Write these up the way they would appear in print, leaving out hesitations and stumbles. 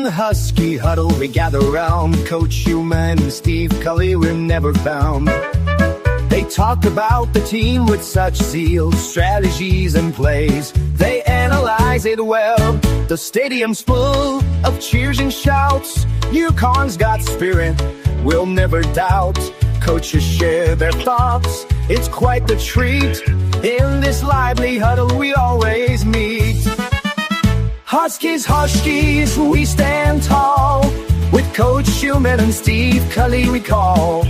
the Husky Huddle, we gather round. Coach Human and Steve Cully, we're never bound. They talk about the team with such zeal, strategies and plays. They analyze it well. The stadium's full of cheers and shouts. Uconn's got spirit, we'll never doubt. Coaches share their thoughts, it's quite the treat. In this lively huddle we always meet. Huskies, Huskies, we stand tall. With Coach Human and Steve Cully we call.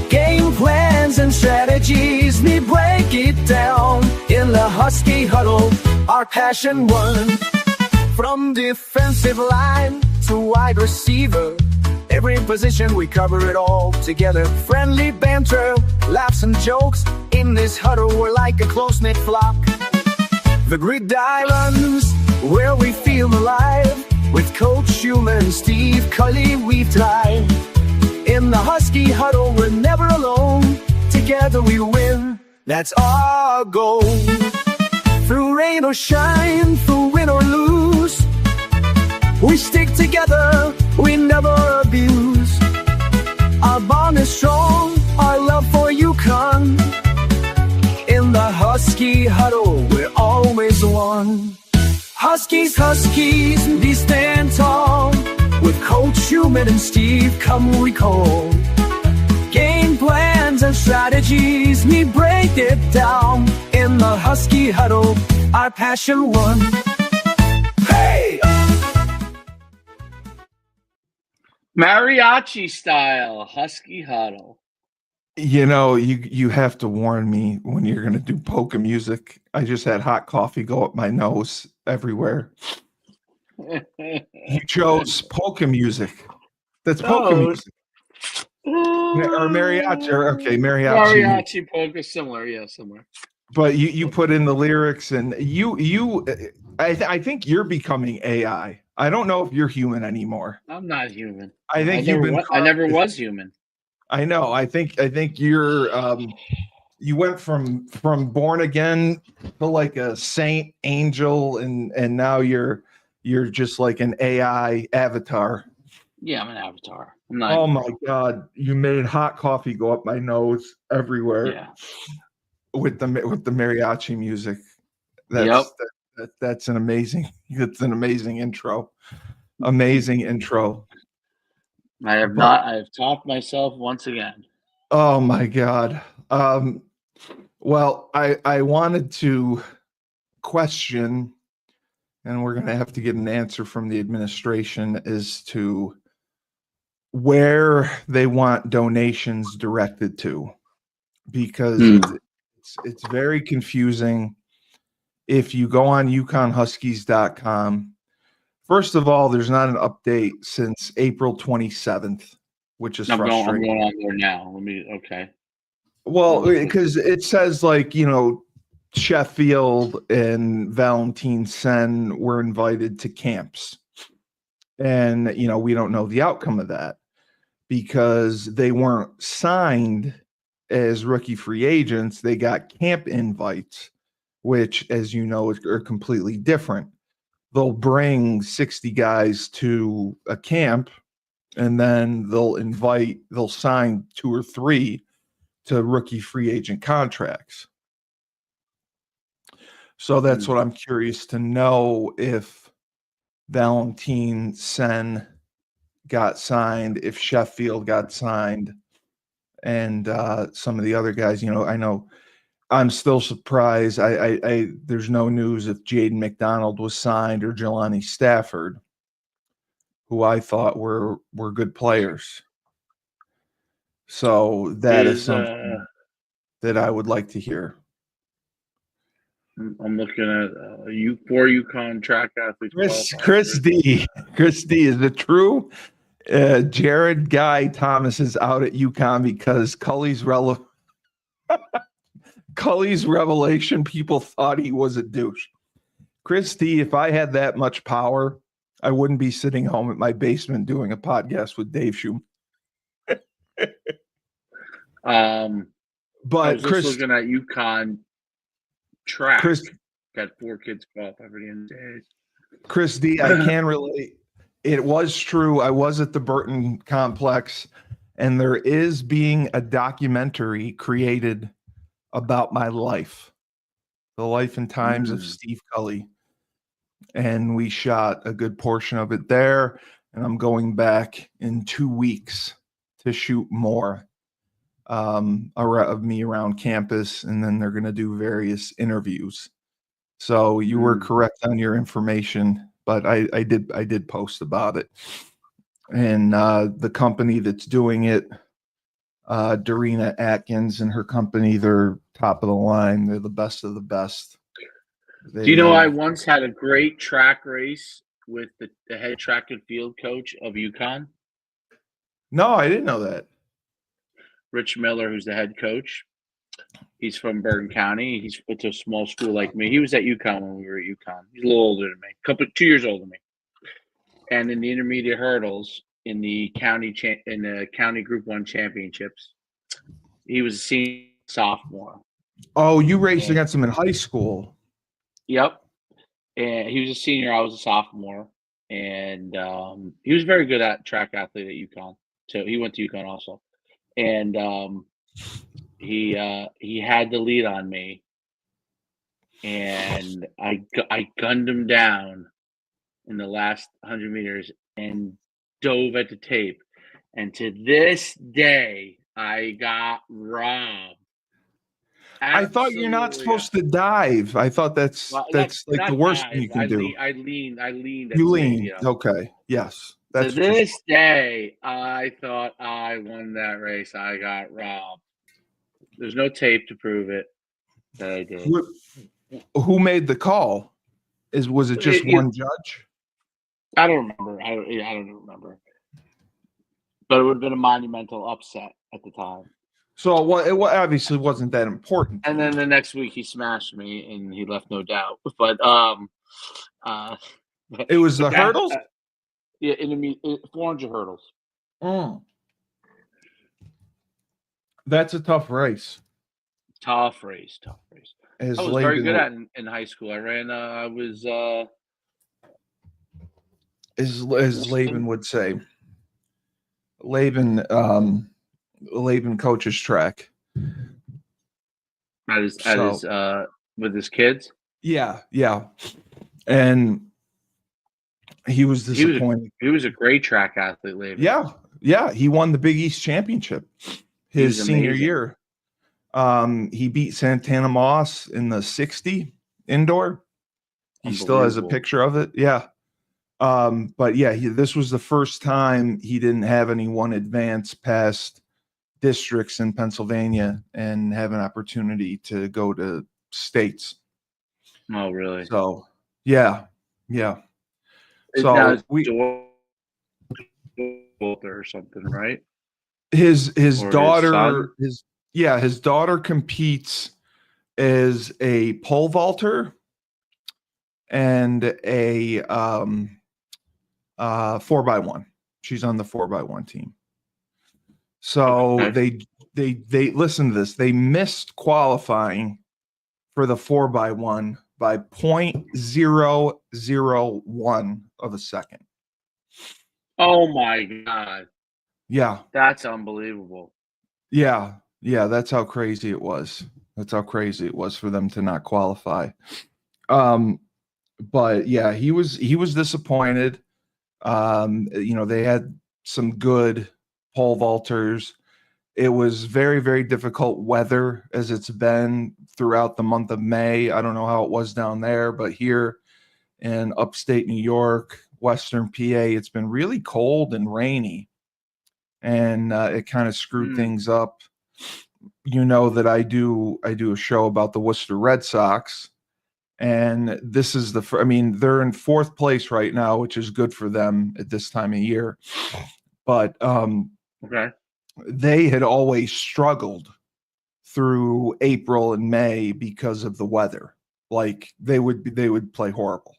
Game plans and strategies, we break it down. In the Husky Huddle, our passion won. From defensive line to wide receiver, every position we cover it all together. Friendly banter, laughs and jokes. In this huddle we're like a close-knit flock. The gridirons, where we feel alive. With Coach Human and Steve Cully we thrive. In the Husky Huddle we're never alone. Together we win, that's our goal. Through rain or shine, through win or lose, we stick together, we never abuse. Our bond is strong, our love for Uconn. In the Husky Huddle we're always one. Huskies, Huskies, we stand tall. With Coach Human and Steve come we call. Game plans and strategies, we break it down. In the Husky Huddle, our passion won. Hey! Mariachi style, Husky Huddle. You know, you have to warn me when you're going to do polka music. I just had hot coffee go up my nose everywhere. You chose polka music. That's polka music. Or mariachi. Okay, mariachi. Mariachi polka, similar, yeah, similar. But you put in the lyrics, and I think you're becoming AI. I don't know if you're human anymore. I'm not human. I think I never was human. I know. I think you're you went from born again to like a saint angel, and now you're just like an AI avatar. Yeah, I'm an avatar. I'm not. Oh my God! You made hot coffee go up my nose everywhere. Yeah. With the mariachi music. That's an amazing intro. Amazing intro. I have topped myself once again. Oh my God. Well, I wanted to question, and we're going to have to get an answer from the administration as to where they want donations directed to, because it's very confusing. If you go on UconnHuskies.com, first of all, there's not an update since April 27th, which is frustrating. I'm going on there now. Okay. Well, because it says, like, you know, Sheffield and Valentine Sen were invited to camps. And, you know, we don't know the outcome of that because they weren't signed as rookie free agents. They got camp invites, which, as you know, are completely different. They'll bring 60 guys to a camp, and then they'll sign 2 or 3 to rookie free agent contracts. So that's what I'm curious to know, if Valentine Sen got signed, if Sheffield got signed, and some of the other guys. You know, I know I'm still surprised. There's no news if Jaden McDonald was signed or Jelani Stafford, who I thought were good players. So that is something that I would like to hear. I'm looking at 4 Uconn track athletes. Chris D, is it true? Jared Guy Thomas is out at Uconn because Cully's revelation, people thought he was a douche. Chris D, if I had that much power, I wouldn't be sitting home at my basement doing a podcast with Dave Schumann. But I was just looking at Uconn track. Got 4 kids qualified for the NCAAs. Chris D, I can relate. It was true. I was at the Burton complex, and there is being a documentary created about my life, the life and times of Steve Cully. And we shot a good portion of it there. And I'm going back in 2 weeks to shoot more of me around campus. And then they're going to do various interviews. So you were correct on your information, but I did post about it. And the company that's doing it, Dorena Atkins and her company, they're top of the line. They're the best of the best. Do you know I once had a great track race with the head track and field coach of Uconn? No, I didn't know that. Rich Miller, who's the head coach. He's from Bergen County. He's went to a small school like me. He was at Uconn when we were at Uconn. He's a little older than me, 2 years older than me. And in the intermediate hurdles in the county Group 1 championships, he was a senior, sophomore. Oh, you raced against him in high school. Yep. And he was a senior. I was a sophomore. And he was very good at track athlete at Uconn. So he went to Uconn also. And he had the lead on me. And I gunned him down in the last 100 meters and dove at the tape. And to this day, I got robbed. Absolutely. I thought you're not supposed to dive. I thought that's like the worst thing you can do. I leaned. You leaned. Okay. Yes. To this day, I thought I won that race. I got robbed. There's no tape to prove it that I did. Who made the call? Was it just one judge? I don't remember. I don't remember. But it would have been a monumental upset at the time. So it obviously wasn't that important. And then the next week he smashed me, and he left no doubt. But it was the hurdles. Yeah, 400 hurdles. That's a tough race. Tough race. I was very good at in high school. I ran. I was. As Laban would say, Laban coaches track. With his kids. Yeah, and he was disappointed. He was a great track athlete, Laban. Yeah. He won the Big East championship his senior year. He beat Santana Moss in the 60 indoor. He still has a picture of it. Yeah. But yeah, this was the first time he didn't have anyone advance past districts in Pennsylvania and have an opportunity to go to states. Oh, really? So, yeah. So or something, right? His daughter, his daughter competes as a pole vaulter and a 4x1. She's on the 4x1 team. So they listen to this. They missed qualifying for the 4x1 by 0.001 of a second. Oh my God. Yeah. That's unbelievable. Yeah. That's how crazy it was. That's how crazy it was for them to not qualify. But yeah, he was disappointed. They had some good pole vaulters. It was very, very difficult weather as it's been throughout the month of May. I don't know how it was down there, but here in upstate New York, Western PA, it's been really cold and rainy, and it kind of screwed things up. You know that I do a show about the Worcester Red Sox, and this is they're in fourth place right now, which is good for them at this time of year. But they had always struggled through April and May because of the weather. Like they would play horrible.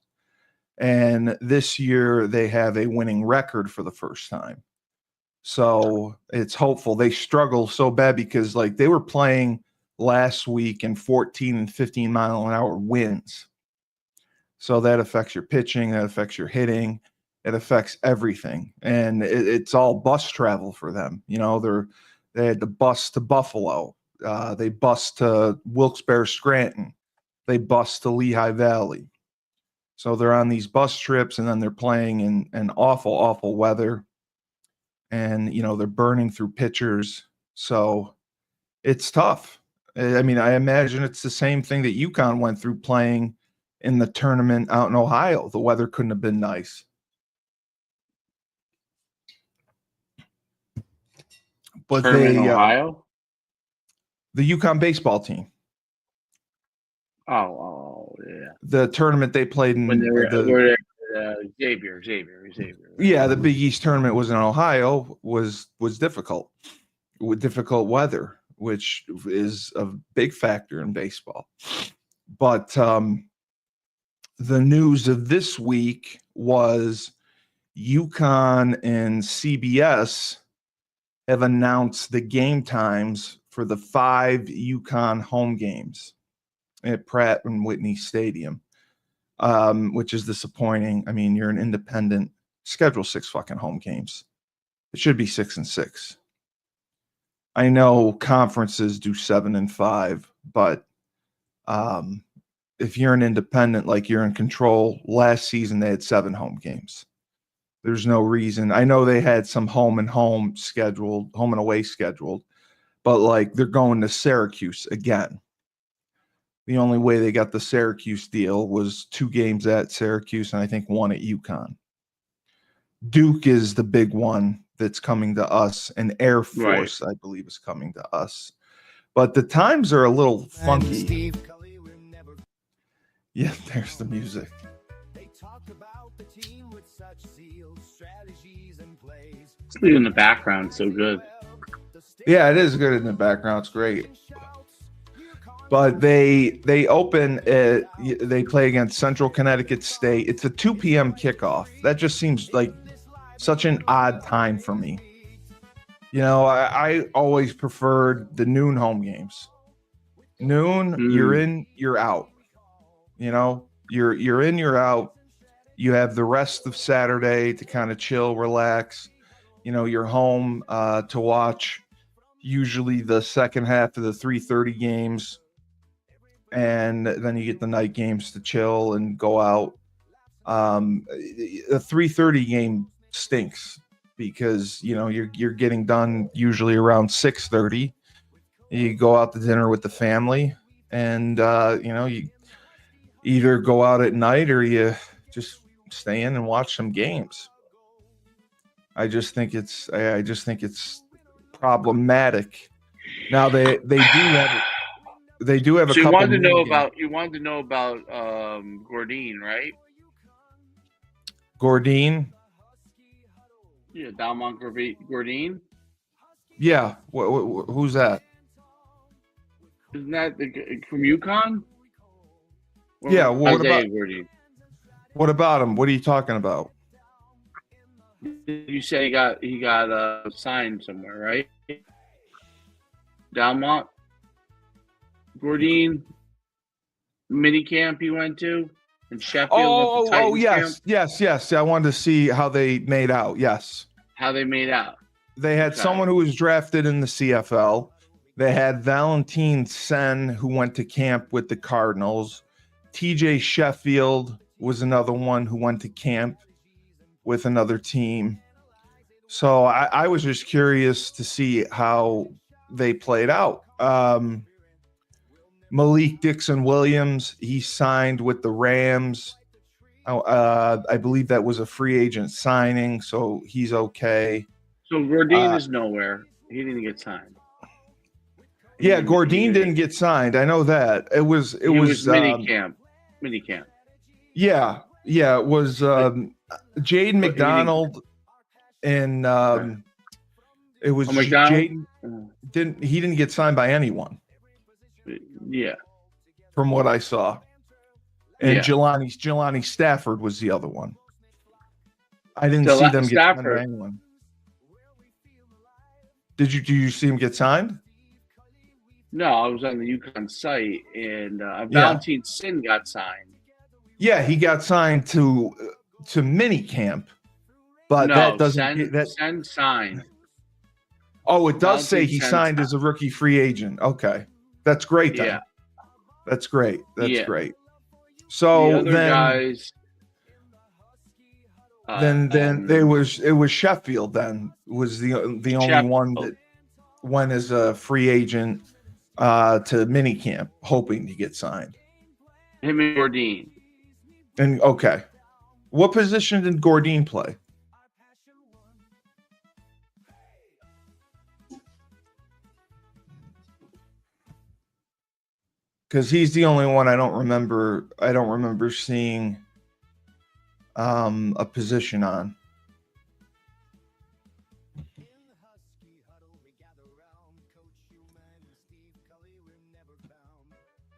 And this year they have a winning record for the first time. So it's hopeful. They struggle so bad because they were playing last week in 14 and 15 mile an hour winds. So that affects your pitching, that affects your hitting. It affects everything, and it's all bus travel for them. You know, they had to bus to Buffalo, they bus to Wilkes-Barre, Scranton, they bus to Lehigh Valley. So they're on these bus trips, and then they're playing in awful, awful weather, and you know they're burning through pitchers. So it's tough. I mean, I imagine it's the same thing that UConn went through playing in the tournament out in Ohio. The weather couldn't have been nice. But Tournament in Ohio? The UConn baseball team. Oh, yeah. The tournament they played in when they were Xavier. Yeah, the Big East tournament was in Ohio. Was difficult with difficult weather, which is a big factor in baseball. But the news of this week was UConn and CBS have announced the game times for the 5 UConn home games at Pratt and Whitney Stadium, which is disappointing. I mean, you're an independent. Schedule 6 fucking home games. It should be 6 and 6. I know conferences do 7 and 5, but if you're an independent, like you're in control, last season they had 7 home games. There's no reason. I know they had some home and away scheduled, but like they're going to Syracuse again. The only way they got the Syracuse deal was 2 games at Syracuse and I think 1 at UConn. Duke is the big one that's coming to us, and Air Force, right, I believe, is coming to us. But the times are a little funky. Yeah, there's the music. It's in the background, so good. Yeah, it is good in the background. It's great. But they open it. They play against Central Connecticut State. It's a 2 p.m. kickoff. That just seems like such an odd time for me. You know, I always preferred the noon home games. Noon, you're in, you're out. You know, you're in, you're out. You have the rest of Saturday to kind of chill, relax. You know, you're home to watch usually the second half of the 3:30 games. And then you get the night games to chill and go out. The 3:30 game stinks because, you know, you're getting done usually around 6:30. You go out to dinner with the family, and you know, you either go out at night or you just stay in and watch some games. I just think it's problematic. Now they do have a so couple. You wanted to know about Gordine, right? Gordine. Yeah, Dalmont Gordine. Yeah, who's that? Isn't that from UConn? Yeah. What about Gordine? What about him? What are you talking about? You say he got signed somewhere, right? Dalmont Gordine mini camp he went to in Sheffield. Yes. I wanted to see how they made out. Yes. How they made out. They had someone who was drafted in the CFL. They had Valentine Sen, who went to camp with the Cardinals. TJ Sheffield was another one who went to camp with another team. So I was just curious to see how they played out. Malik Dixon-Williams, he signed with the Rams. I believe that was a free agent signing, so he's okay. So Gordine is nowhere. He didn't get signed. Gordine didn't get signed. I know that. It was mini camp. Yeah, it was Jaden McDonald and it was Jaden. He didn't get signed by anyone. Yeah, from what I saw. And Jelani Stafford was the other one. I didn't see them get signed by anyone. Do you see him get signed? No, I was on the UConn site, and Valentine Sin got signed. Yeah, he got signed to mini camp. but No, that doesn't that. Sen signed. Oh, it does say Valentin he Sen signed as a rookie free agent. Okay, that's great then. Yeah. That's great. That's Yeah. great. The So other then, guys. it was Sheffield. Then was the only one that went as a free agent to minicamp, hoping to get signed. Him and Gordine. And okay, what position did Gordine play? Because he's the only one I don't remember. I don't remember seeing a position on.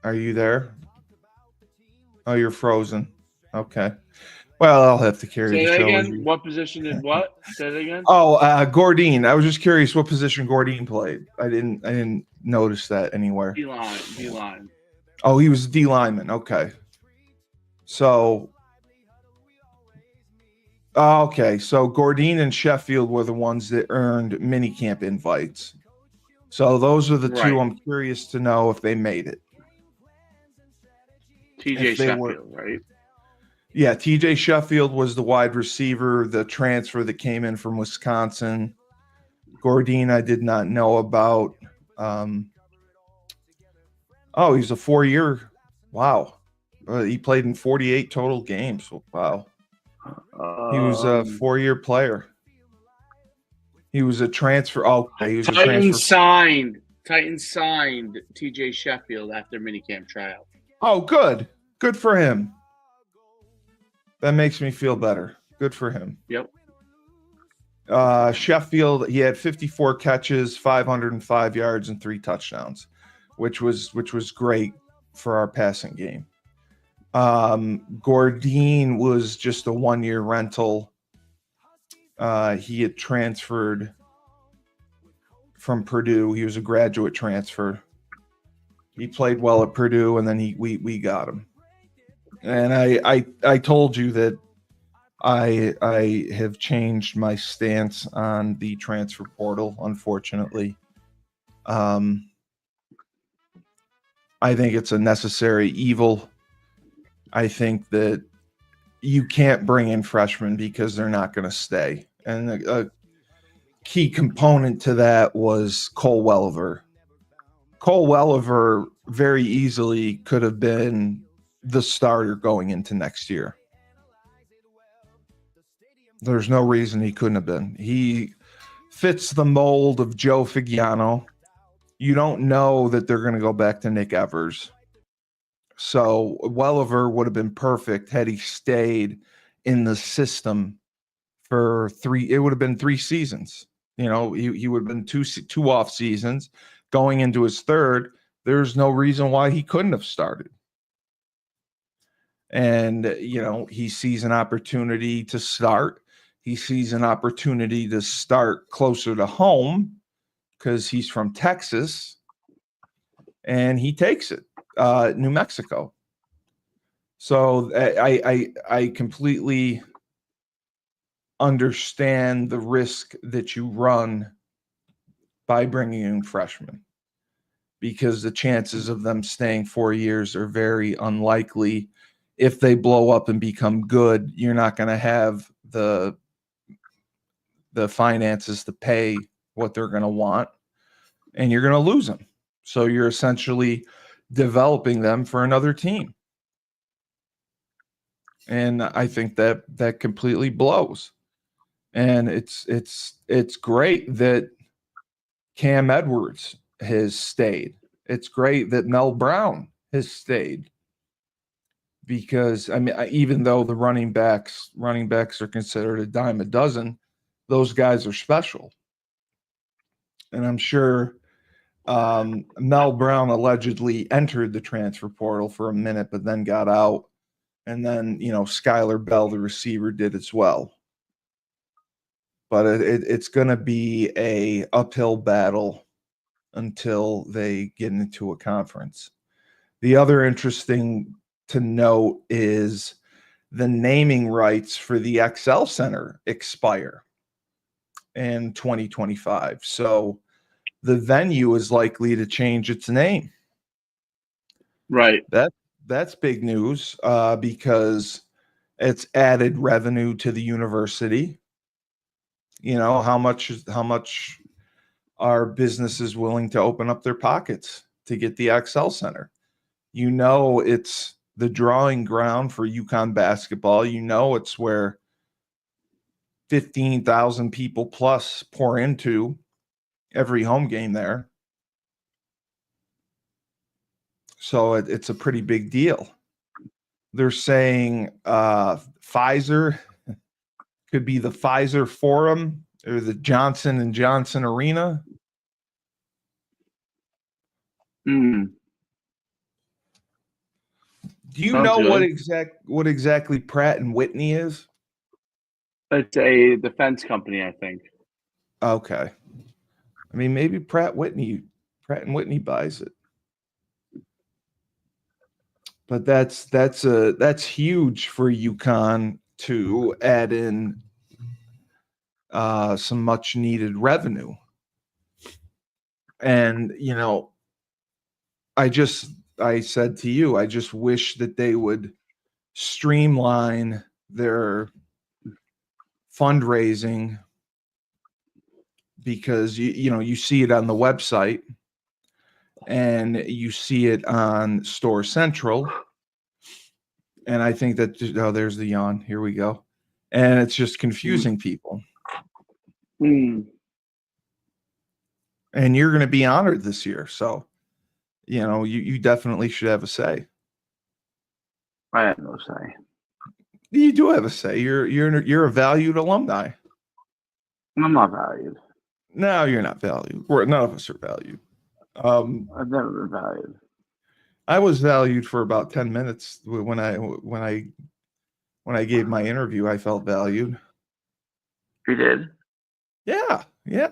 Are you there? Oh, you're frozen. Okay. Well, I'll have to carry Say the that show. again. What position did what? Say that again. Oh, Gordine. I was just curious what position Gordine played. I didn't notice that anywhere. D-line. Oh, he was a D lineman. Okay. So Gordine and Sheffield were the ones that earned minicamp invites. So those are the two. Right. I'm curious to know if they made it. TJ Sheffield, right? Yeah, TJ Sheffield was the wide receiver, the transfer that came in from Wisconsin. Gordine, I did not know about. He's a 4-year. Wow. He played in 48 total games. Wow. He was a 4-year player. He was a transfer. Oh, he was Titans signed TJ Sheffield after minicamp tryout. Oh, good. Good for him. That makes me feel better. Good for him. Yep. Sheffield, he had 54 catches, 505 yards, and 3 touchdowns, which was great for our passing game. Gordine was just a 1-year rental. He had transferred from Purdue. He was a graduate transfer. He played well at Purdue, and then we got him. And I told you that I have changed my stance on the transfer portal, unfortunately. I think it's a necessary evil. I think that you can't bring in freshmen because they're not going to stay. And a key component to that was Cole Welliver. Cole Welliver very easily could have been the starter going into next year. There's no reason he couldn't have been. He fits the mold of Joe Figiano. You don't know that they're going to go back to Nick Evers. So Welliver would have been perfect had he stayed in the system for 3. It would have been 3 seasons. You know, he would have been two off seasons. Going into his third, there's no reason why he couldn't have started. And, you know, he sees an opportunity to start. He sees an opportunity to start closer to home because he's from Texas, and he takes it. New Mexico. So I completely understand the risk that you run by bringing in freshmen, because the chances of them staying 4 years are very unlikely. If they blow up and become good, you're not going to have the finances to pay what they're going to want, and you're going to lose them. So you're essentially developing them for another team. And I think that completely blows. And it's great that Cam Edwards has stayed. It's great that Mel Brown has stayed, because I mean, even though the running backs are considered a dime a dozen, those guys are special. And I'm sure Mel Brown allegedly entered the transfer portal for a minute, but then got out. And then, you know, Skylar Bell, the receiver, did as well. But it's going to be a uphill battle until they get into a conference. The other interesting to note is the naming rights for the XL Center expire in 2025. So the venue is likely to change its name. Right. That's big news because it's added revenue to the university. You know, how much are businesses willing to open up their pockets to get the XL Center? You know, it's the drawing ground for Uconn basketball. You know, it's where 15,000 people plus pour into every home game there. So it's a pretty big deal. They're saying Pfizer could be the Pfizer Forum or the Johnson and Johnson Arena. Mm. Do you Sounds know good. what exactly Pratt and Whitney is? It's a defense company, I think. Okay. I mean, maybe Pratt and Whitney buys it. But that's huge for UConn to add in some much needed revenue. And you know, I said to you, I just wish that they would streamline their fundraising, because you see it on the website and you see it on Store Central, and I think that there's the yawn. Here we go. And it's just confusing people. Mm. And you're going to be honored this year, so you definitely should have a say. I have no say. You do have a say. You're a valued alumni. I'm not valued. No, you're not valued. None of us are valued. I've never been valued. I was valued for about 10 minutes when I gave my interview. I felt valued. You did? Yeah.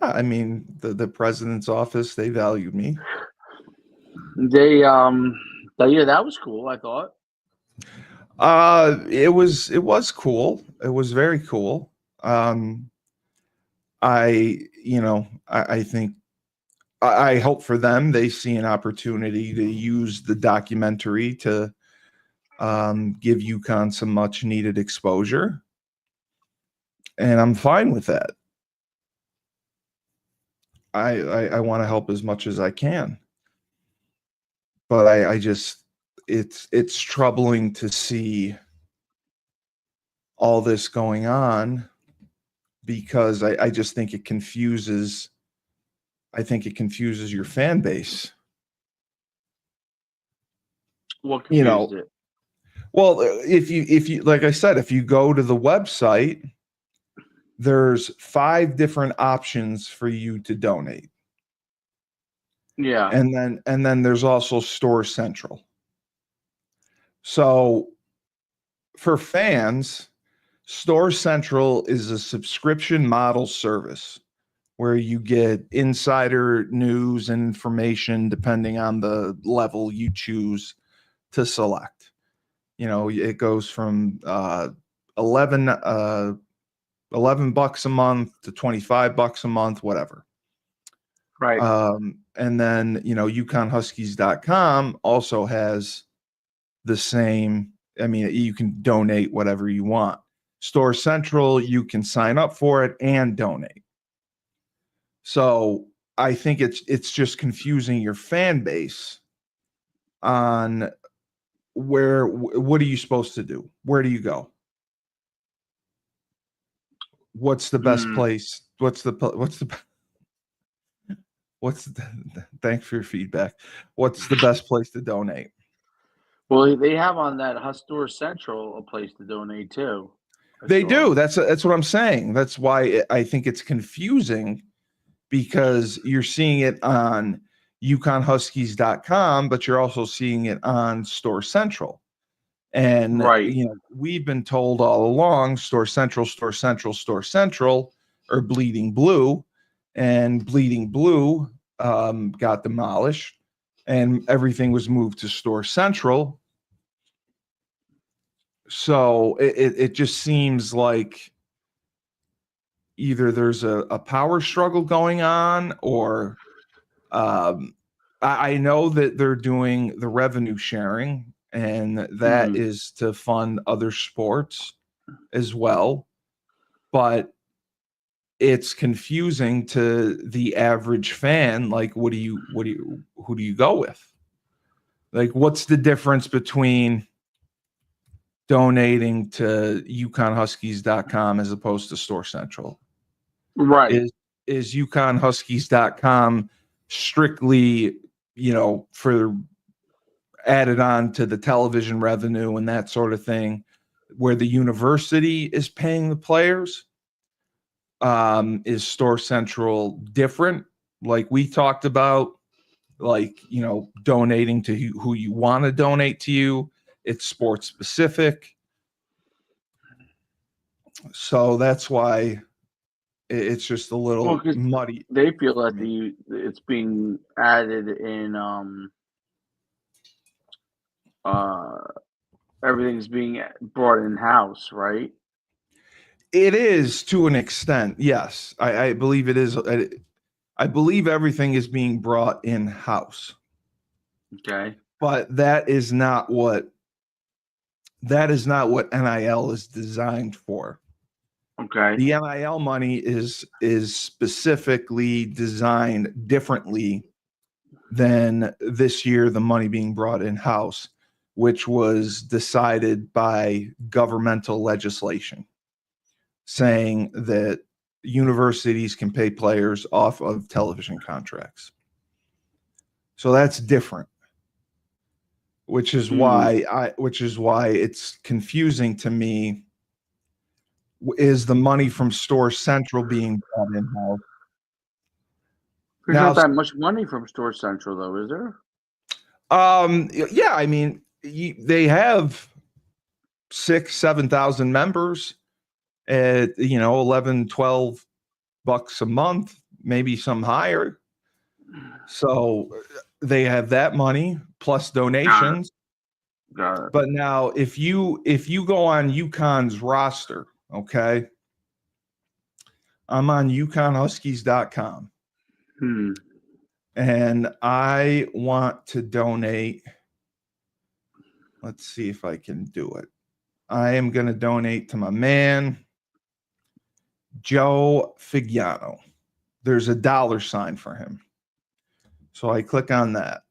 I mean, the president's office, they valued me. They yeah, that was cool, I thought. It was cool. It was very cool. I think I hope for them they see an opportunity to use the documentary to give UConn some much needed exposure, and I'm fine with that. I want to help as much as I can, but I just it's troubling to see all this going on, because I just think it confuses. I think it confuses your fan base. What confused it? Well, if you like I said, if you go to the website, there's 5 different options for you to donate. Yeah. And then there's also Store Central. So for fans, Store Central is a subscription model service where you get insider news and information depending on the level you choose to select. It goes from $11 a month to $25 a month, whatever. Right. And then, UconnHuskies.com also has the same. I mean, you can donate whatever you want. Store Central, you can sign up for it and donate. So I think it's just confusing your fan base on what are you supposed to do? Where do you go? What's the best place? Thanks for your feedback. What's the best place to donate? Well, they have on that Store Central a place to donate too. They do. That's what I'm saying. That's why I think it's confusing, because you're seeing it on UconnHuskies.com, but you're also seeing it on Store Central. And right. We've been told all along, Store Central, or Bleeding Blue, and Bleeding Blue got demolished, and everything was moved to Store Central. So it just seems like either there's a power struggle going on, or I know that they're doing the revenue sharing, and that is to fund other sports as well. But it's confusing to the average fan. Like, who do you go with? Like, what's the difference between donating to UconnHuskies.com as opposed to Store Central? Right. Is UconnHuskies.com strictly, for added on to the television revenue and that sort of thing, where the university is paying the players? Is Store Central different? Like we talked about, like, donating to who you want to donate to you. It's sports specific. So that's why it's just a little muddy. They feel that it's being added in everything's being brought in house, right? It is, to an extent, yes. I believe it is. I believe everything is being brought in house. Okay. But that is not what NIL is designed for. Okay. The NIL money is specifically designed differently than this year, the money being brought in house, which was decided by governmental legislation, saying that universities can pay players off of television contracts. So that's different, which is why it's confusing to me. Is the money from Store Central being brought in house? There's not that much money from Store Central, though, is there? Yeah, I mean, they have 6,000-7,000 members at, $11-12 a month, maybe some higher. So they have that money plus donations. Got it. But now if you go on UConn's roster, okay, I'm on UconnHuskies.com. And I want to donate. Let's see if I can do it. I am going to donate to my man, Joe Figiano. There's a $sign for him. So I click on that.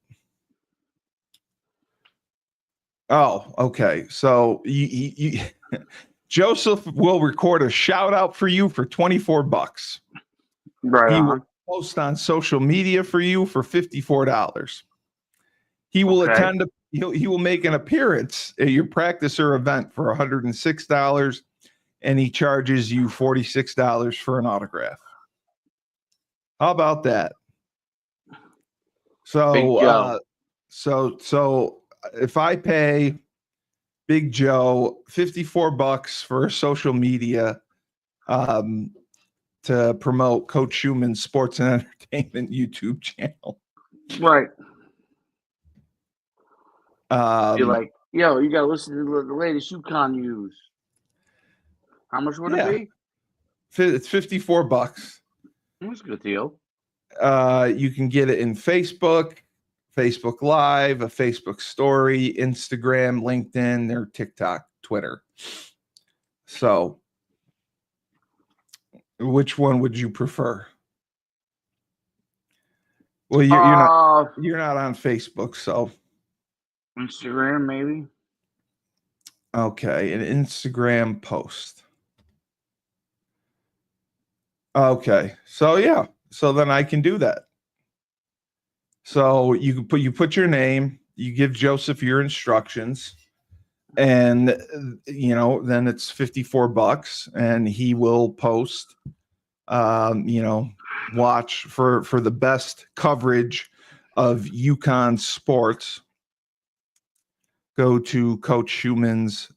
Oh, okay. So Joseph will record a shout out for you for $24. Right. He will post on social media for you for $54. He will attend. He will make an appearance at your practice or event for $106, and he charges you $46 for an autograph. How about that? So, so if I pay Big Joe $54 for social media, to promote Coach Schumann's Sports and Entertainment YouTube channel. Right. You're like, yo, you got to listen to the latest Uconn news. How much would it be? It's $54. That's a good deal. You can get it in Facebook Live, a Facebook story, Instagram, LinkedIn, or TikTok, Twitter. So which one would you prefer? Well, you're not on Facebook, so Instagram, maybe. Okay, an Instagram post. Okay, so yeah, so then I can do that. So you put your name, you give Joseph your instructions, and then it's $54, and he will post. Watch for the best coverage of UConn sports. Go to Coach Schumann's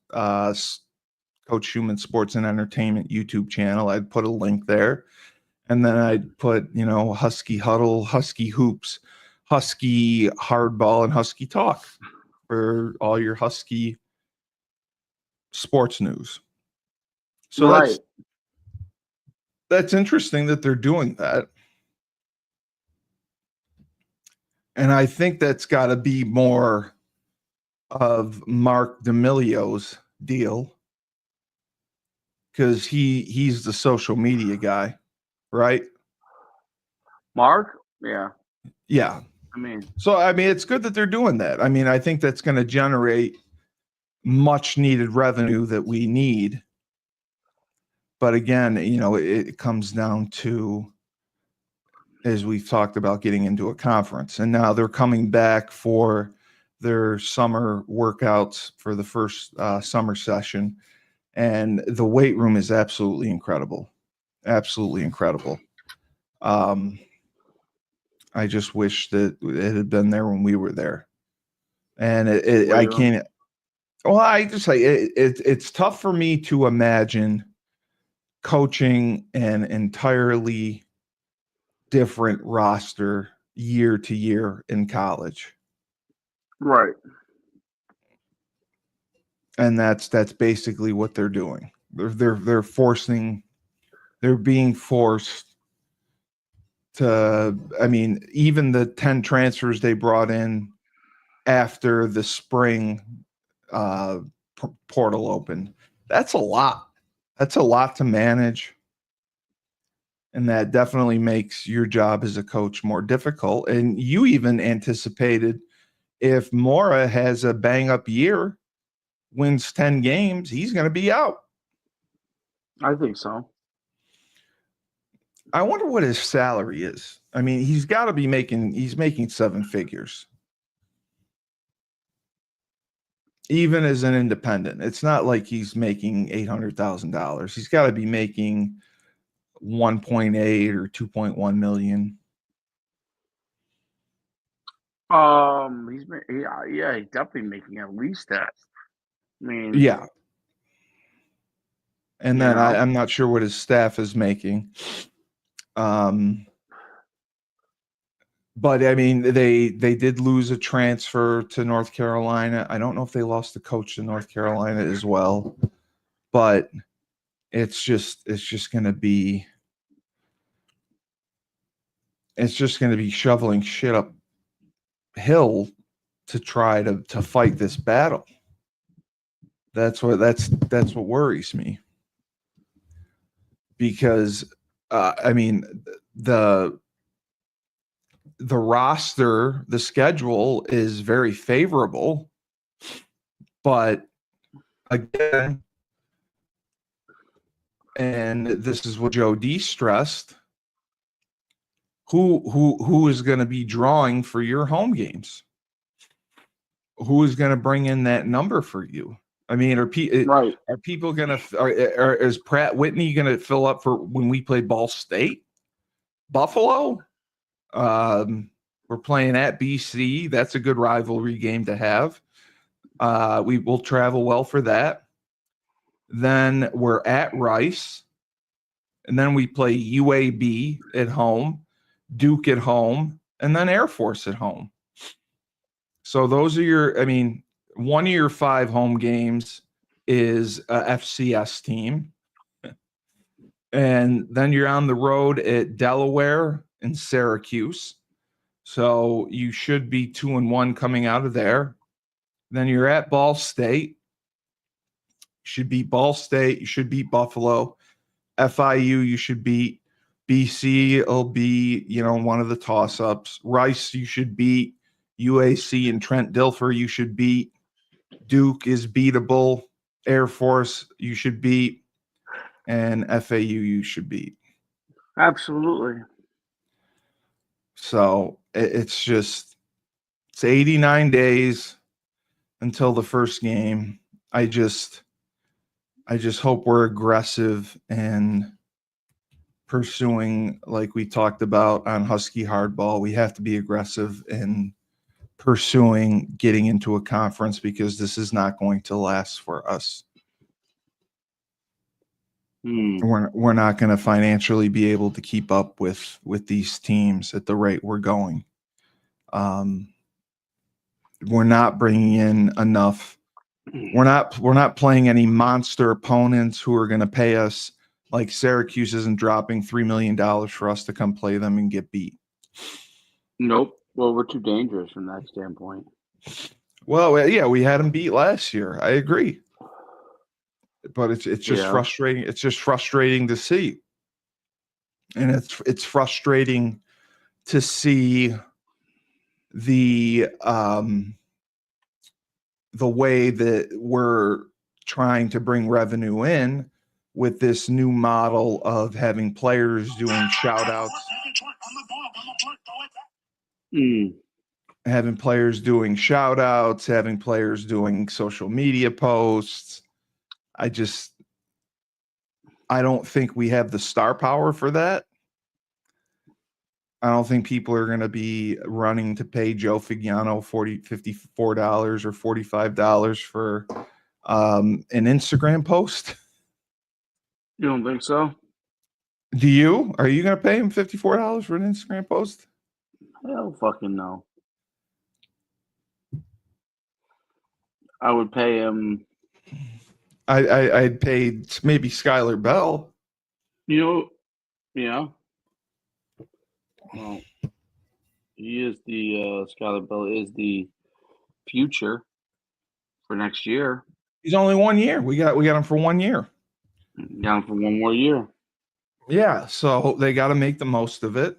Sports and Entertainment YouTube channel. I'd put a link there, and then I'd put Husky Huddle, Husky Hoops, Husky Hardball, and Husky Talk for all your Husky sports news. So Right. that's interesting that they're doing that. And I think that's got to be more of Mark D'Amelio's deal, because he's the social media guy, right? Mark? Yeah. Yeah. I mean, So, I mean, it's good that they're doing that. I mean, I think that's going to generate much needed revenue that we need. But again, you know, it comes down to, as we've talked about, getting into a conference. And now they're coming back for their summer workouts for the first summer session. And the weight room is absolutely incredible. Absolutely incredible. I just wish that it had been there when we were there. And I can't. Well, I just say it's tough for me to imagine coaching an entirely different roster year to year in college. right. And that's basically what they're doing. They're being forced to, I mean, even the 10 transfers they brought in after the spring portal opened, that's a lot. That's a lot to manage. And that definitely makes your job as a coach more difficult. And you even anticipated, if Mora has a bang up year, wins 10 games, he's going to be out. I think so. I wonder what his salary is. I mean, he's got to be he's making 7 figures. Even as an independent, it's not like he's making $800,000. He's got to be making 1.8 or 2.1 million. He's definitely making at least that. I mean, Yeah. And then I'm not sure what his staff is making. But I mean, they did lose a transfer to North Carolina. I don't know if they lost a coach to North Carolina as well, but it's just going to be shoveling shit uphill to try to fight this battle. That's what worries me, because I mean, the roster, the schedule is very favorable, but again, and this is what Joe D stressed, who is going to be drawing for your home games? Who is going to bring in that number for you? I mean, are people going to, is Pratt Whitney going to fill up for when we play Ball State? Buffalo? We're playing at BC. That's a good rivalry game to have. We will travel well for that. Then we're at Rice. And then we play UAB at home, Duke at home, and then Air Force at home. So those are one of your 5 home games is a FCS team. And then you're on the road at Delaware and Syracuse. So you should be 2-1 coming out of there. Then you're at Ball State. You should beat Ball State. You should beat Buffalo. FIU, you should beat. BC will be, one of the toss-ups. Rice, you should beat. UAC and Trent Dilfer, you should beat. Duke is beatable. Air Force, you should beat. And FAU, you should beat. Absolutely. So it's 89 days until the first game. I just hope we're aggressive and pursuing, like we talked about on Husky Hardball. We have to be aggressive in pursuing getting into a conference, because this is not going to last for us. We're not going to financially be able to keep up with these teams at the rate we're going. We're not bringing in enough We're not playing any monster opponents who are going to pay us. Like Syracuse isn't dropping $3 million for us to come play them and get beat. Nope. Well, we're too dangerous from that standpoint. Well, yeah, we had them beat last year. I agree, but it's just frustrating. It's just frustrating to see, and it's frustrating to see the way that we're trying to bring revenue in with this new model of having players doing shout outs, having players doing shout outs, having players doing social media posts. I don't think we have the star power for that. I don't think people are going to be running to pay Joe Figiano $54 or $45 for an Instagram post. You don't think so? Do you? Are you going to pay him $54 for an Instagram post? I don't fucking know. I would pay him. I'd pay maybe Skylar Bell. Well, he is Skylar Bell is the future for next year. He's only 1 year. We got him for 1 year. Got him for one more year. Yeah, so they got to make the most of it.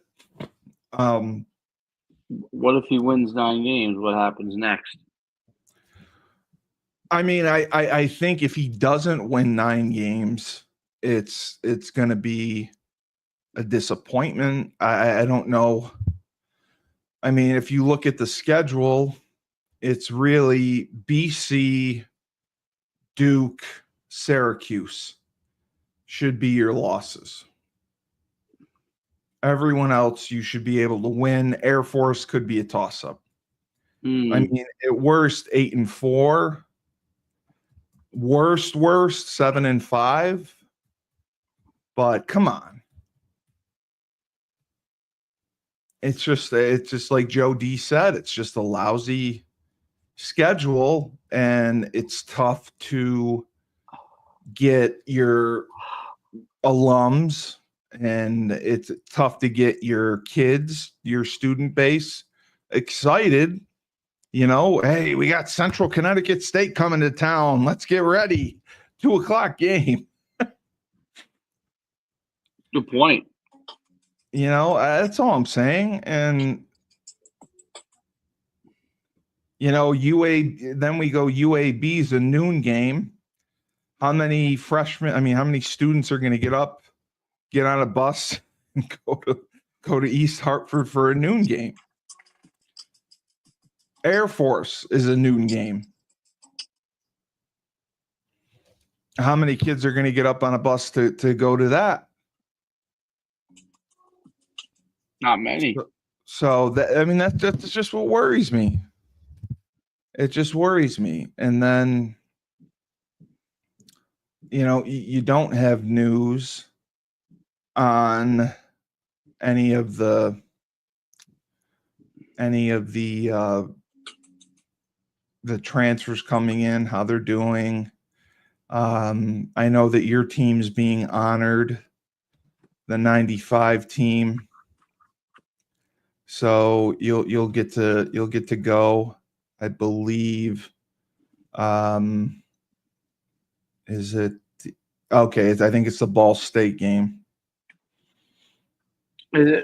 What if he wins 9 games? What happens next? I mean, I think if he doesn't win 9 games, it's going to be a disappointment. I don't know. I mean, if you look at the schedule, it's really BC, Duke, Syracuse should be your losses. Everyone else you should be able to win. Air Force could be a toss-up. I mean, at worst 8-4. Worst 7-5. But come on. It's just like Joe D said, it's just a lousy schedule, and it's tough to get your alums, and it's tough to get your kids, your student base excited. Hey, we got Central Connecticut State coming to town. Let's get ready. 2:00 game. Good point. That's all I'm saying. And, then we go UAB's a noon game. How many students are going to get on a bus and go to East Hartford for a noon game? Air Force is a noon game. How many kids are going to get up on a bus to go to that? Not many. So that's just what worries me. It just worries me. And then, you don't have news on any of the transfers coming in, how they're doing. I know that your team's being honored, the 95 team. So you'll get to go, I believe. Is it okay? I think it's the Ball State game. Is it?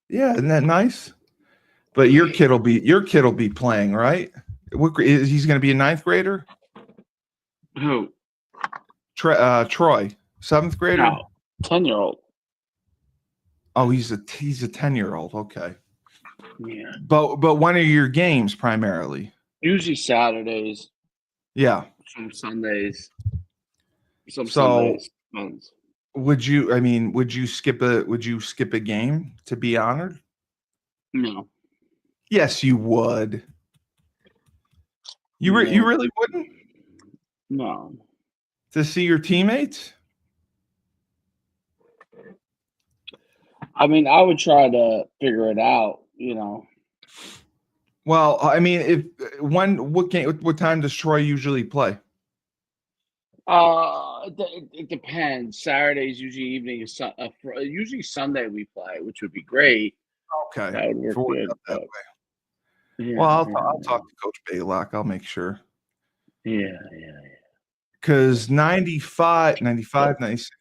Yeah, isn't that nice? But your kid will be playing, right? He's going to be a 9th grader. Who? Troy, 7th grader. No, 10-year-old. Oh, he's a 10-year-old. Okay. Yeah. But when are your games primarily? Usually Saturdays. Yeah. Some Sundays. Sundays. Would you skip a game to be honored? No. Yes, you would. You really wouldn't? No. To see your teammates? I would try to figure it out, Well, I mean, what time does Troy usually play? It depends. Saturdays usually evening is usually Sunday we play, which would be great. Okay, That would work good. that But way. yeah, Well, I'll talk to Coach Baylock. I'll make sure. yeah. Because 95, 96,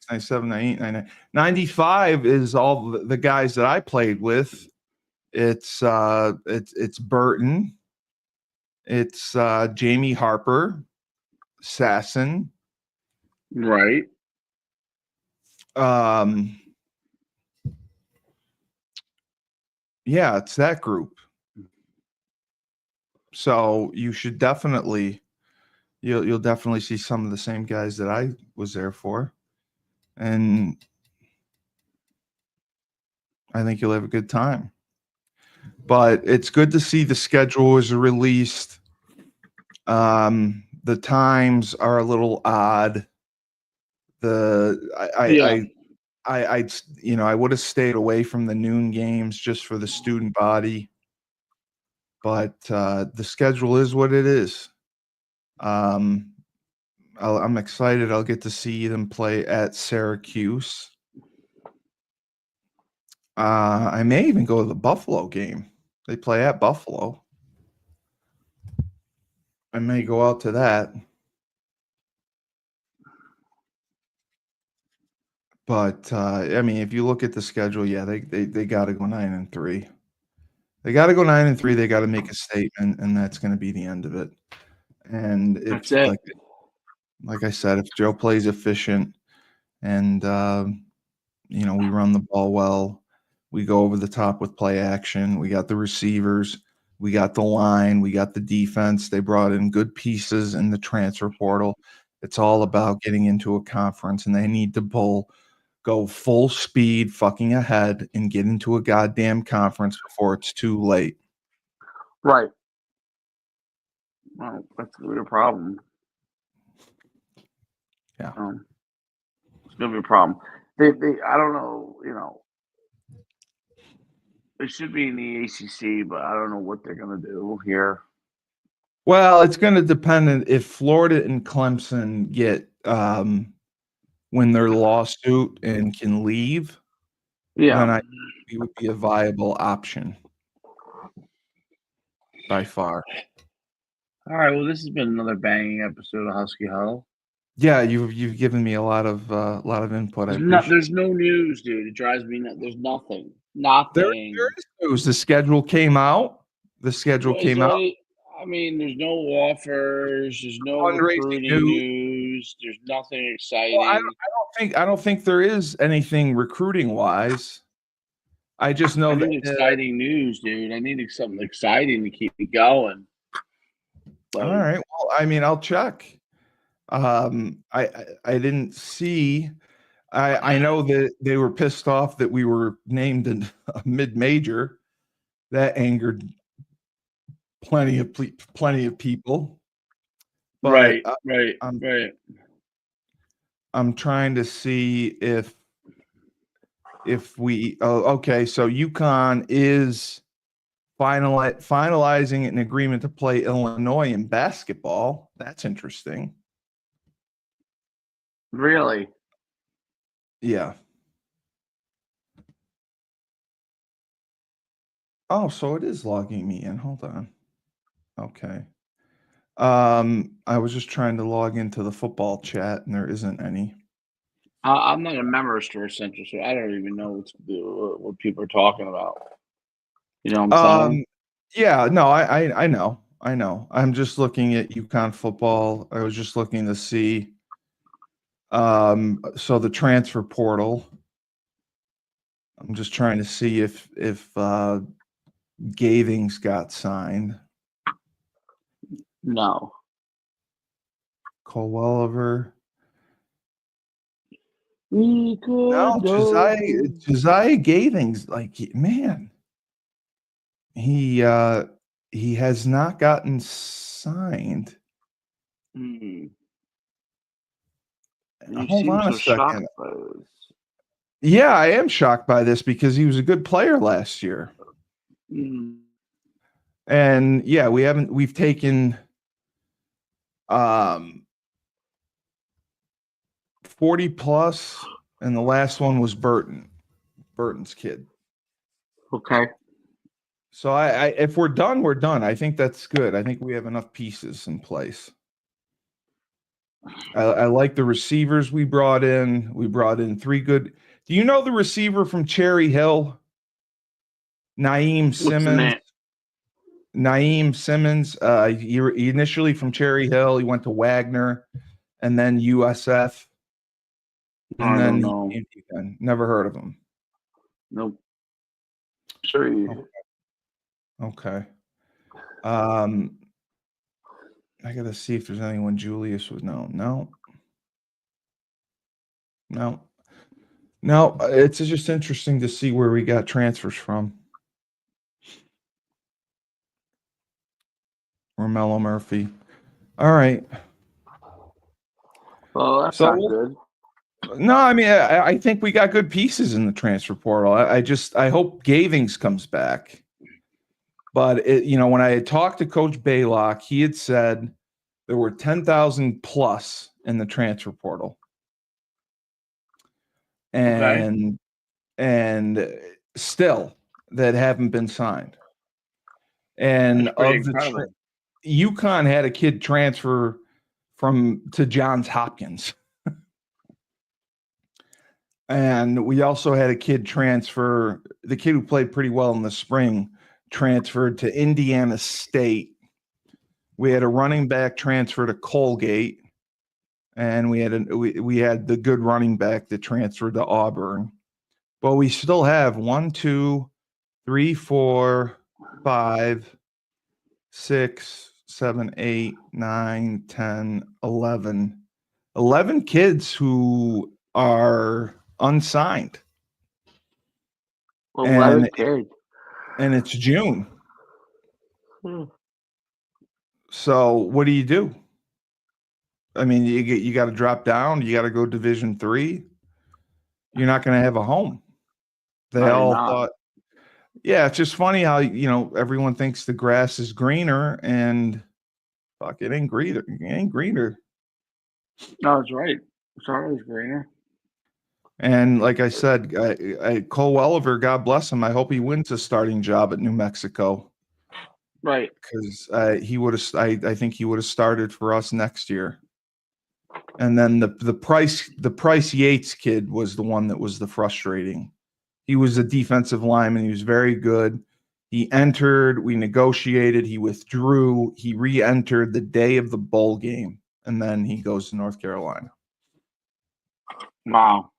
97, 98, 99, 95 is all the guys that I played with. It's Burton. It's Jamie Harper, Sasson. Right. Yeah, it's that group. So you should definitely you'll definitely see some of the same guys that I was there for. And I think you'll have a good time. But it's good to see the schedule is released. The times are a little odd. I would have stayed away from the noon games just for the student body. But the schedule is what it is. I'm excited. I'll get to see them play at Syracuse. I may even go to the Buffalo game. They play at Buffalo. I may go out to that. But I mean, if you look at the schedule, yeah, they got to go 9-3. They got to go 9-3. They got to make a statement, and that's going to be the end of it. And if, That's it. like I said, if Joe plays efficient, and we run the ball well, we go over the top with play action. We got the receivers, we got the line, we got the defense. They brought in good pieces in the transfer portal. It's all about getting into a conference, and they need to go full speed fucking ahead and get into a goddamn conference before it's too late. Right. Well, that's gonna be a problem. Yeah. It's gonna be a problem. They I don't know, it should be in the ACC, but I don't know what they're gonna do here. Well, it's going to depend if Florida and Clemson get win their lawsuit and can leave. Yeah. Then I think it would be a viable option by far. All right. Well, this has been another banging episode of Husky Huddle. Yeah, you've given me a lot of input. There's no news, dude. It drives me nuts. There's nothing. There is news. The schedule came out. I mean, there's no offers. There's no recruiting news. There's nothing exciting. Well, I don't think there is anything recruiting wise. I just know that exciting news, dude. I need something exciting to keep me going. All right. Well, I mean, I'll check. I didn't see. I know that they were pissed off that we were named a mid-major. That angered plenty of people. But right. I'm trying to see if we. Oh, okay. So UConn is finalizing an agreement to play Illinois in basketball. That's interesting. Really? Yeah. Oh, so it is logging me in. Hold on. Okay. I was just trying to log into the football chat, and there isn't any. I'm not a member of Store Central, so I don't even know what people are talking about. You know what I'm saying? Yeah, no, I know. I'm just looking at Uconn Football. I was just looking to see. So the transfer portal. I'm just trying to see if Gavings got signed. No. Cole Welliver. No, Josiah Gavings, man, he has not gotten signed. Hold on a second. Yeah, I am shocked by this because he was a good player last year. And yeah, we've taken 40 plus, and the last one was Burton's kid. Okay. So I if we're done, we're done. I think that's good. I think we have enough pieces in place. I like the receivers we brought in. We brought in 3 good. Do you know the receiver from Cherry Hill? Naeem Simmons. Naeem Simmons. He initially from Cherry Hill. He went to Wagner and then USF. And I then don't know. Never heard of him. Nope. Sorry. Okay. I gotta see if there's anyone Julius would know. No. It's just interesting to see where we got transfers from. Romello Murphy. All right. Well, that's not good. No, I mean, I think we got good pieces in the transfer portal. I hope Gavings comes back. But when I had talked to Coach Baylock, he had said there were 10,000 plus in the transfer portal. And still that haven't been signed. And of the UConn had a kid transfer to Johns Hopkins. And we also had a kid transfer, the kid who played pretty well in the spring, transferred to Indiana State. We had a running back transfer to Colgate, and we had the good running back that transferred to Auburn. But we still have 1, 2, 3, 4, 5, 6, 7, 8, 9, 10, 11. 11 kids who are unsigned. 11 kids. And it's June. So what do you do? I mean, you got to drop down. You got to go Division III. You're not going to have a home. They all thought, yeah, it's just funny how, everyone thinks the grass is greener, and fuck, it ain't greener. It ain't greener. No, it's right. It's always greener. And like I said, Cole Welliver, God bless him. I hope he wins a starting job at New Mexico. Right. Because he would have. I think he would have started for us next year. And then the Price Yates kid was the one that was the frustrating. He was a defensive lineman. He was very good. He entered. We negotiated. He withdrew. He re-entered the day of the bowl game, and then he goes to North Carolina. Wow.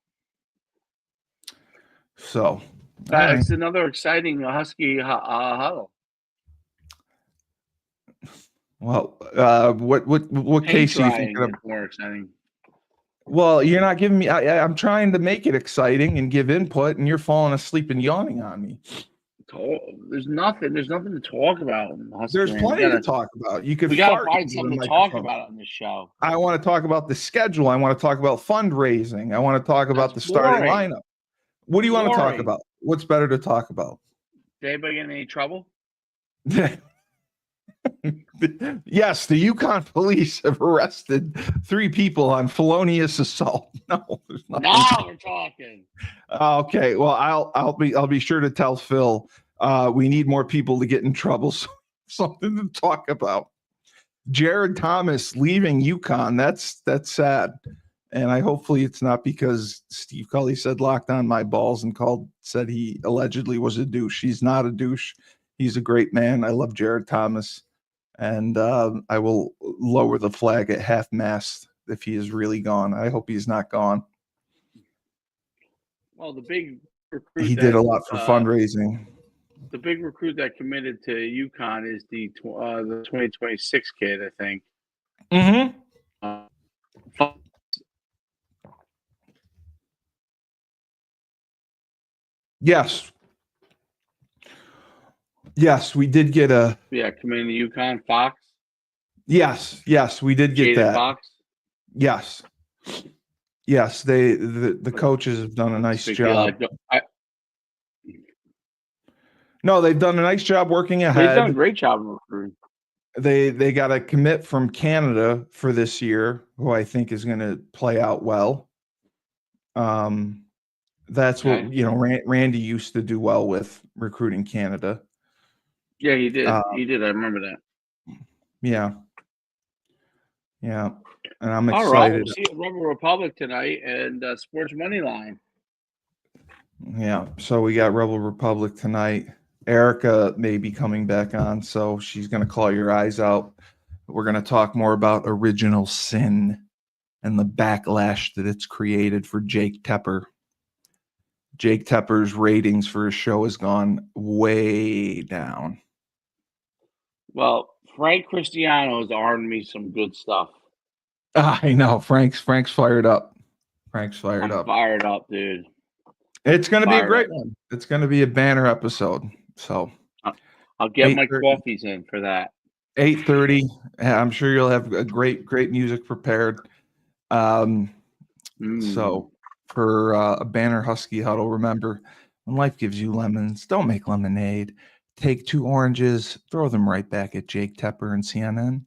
So that's another exciting Husky huddle. Well, what case are you thinking of? More exciting. Well, you're not giving me. I'm trying to make it exciting and give input, and you're falling asleep and yawning on me. There's nothing to talk about. There's plenty to talk about. We gotta find something to talk about on this show. I want to talk about the schedule. I want to talk about fundraising. I want to talk about the starting lineup. What do you want to talk about? What's better to talk about? Did anybody get in any trouble? Yes, the Uconn police have arrested 3 people on felonious assault. No, there's nothing. Now we're talking. Okay, well, I'll be sure to tell Phil. We need more people to get in trouble. So something to talk about. Jared Thomas leaving UConn. That's sad. And hopefully it's not because Steve Cully said locked on my balls and said he allegedly was a douche. He's not a douche. He's a great man. I love Jared Thomas. And I will lower the flag at half-mast if he is really gone. I hope he's not gone. Well, the big recruit he did a lot for fundraising. The big recruit that committed to UConn is the 2026 kid, I think. Mm-hmm. Yes. Yes, we did get committing to UConn, Fox. Yes, we did get that. Fox. Yes. The coaches have done a nice job. No, they've done a nice job working They've done a ahead. great job of recruiting. They got a commit from Canada for this year, who I think is going to play out well. That's Okay. what Randy used to do well with recruiting Canada. Yeah, he did. He did. I remember that. Yeah, and I'm All right. excited. We'll see you at Rebel Republic tonight and Sports Money Line. Yeah, so we got Rebel Republic tonight. Erica may be coming back on, so she's going to call your eyes out. We're going to talk more about Original Sin and the backlash that it's created for Jake Tepper. Jake Tepper's ratings for his show has gone way down. Well, Frank Cristiano has armed me some good stuff. I know. Frank's fired up. I'm fired up, dude. It's going to be a great one. It's going to be a banner episode. So I'll get my coffees in for that. 8:30. I'm sure you'll have a great music prepared. So for a banner Husky Huddle, remember, when life gives you lemons, don't make lemonade. Take 2 oranges, throw them right back at Jake Tepper and CNN.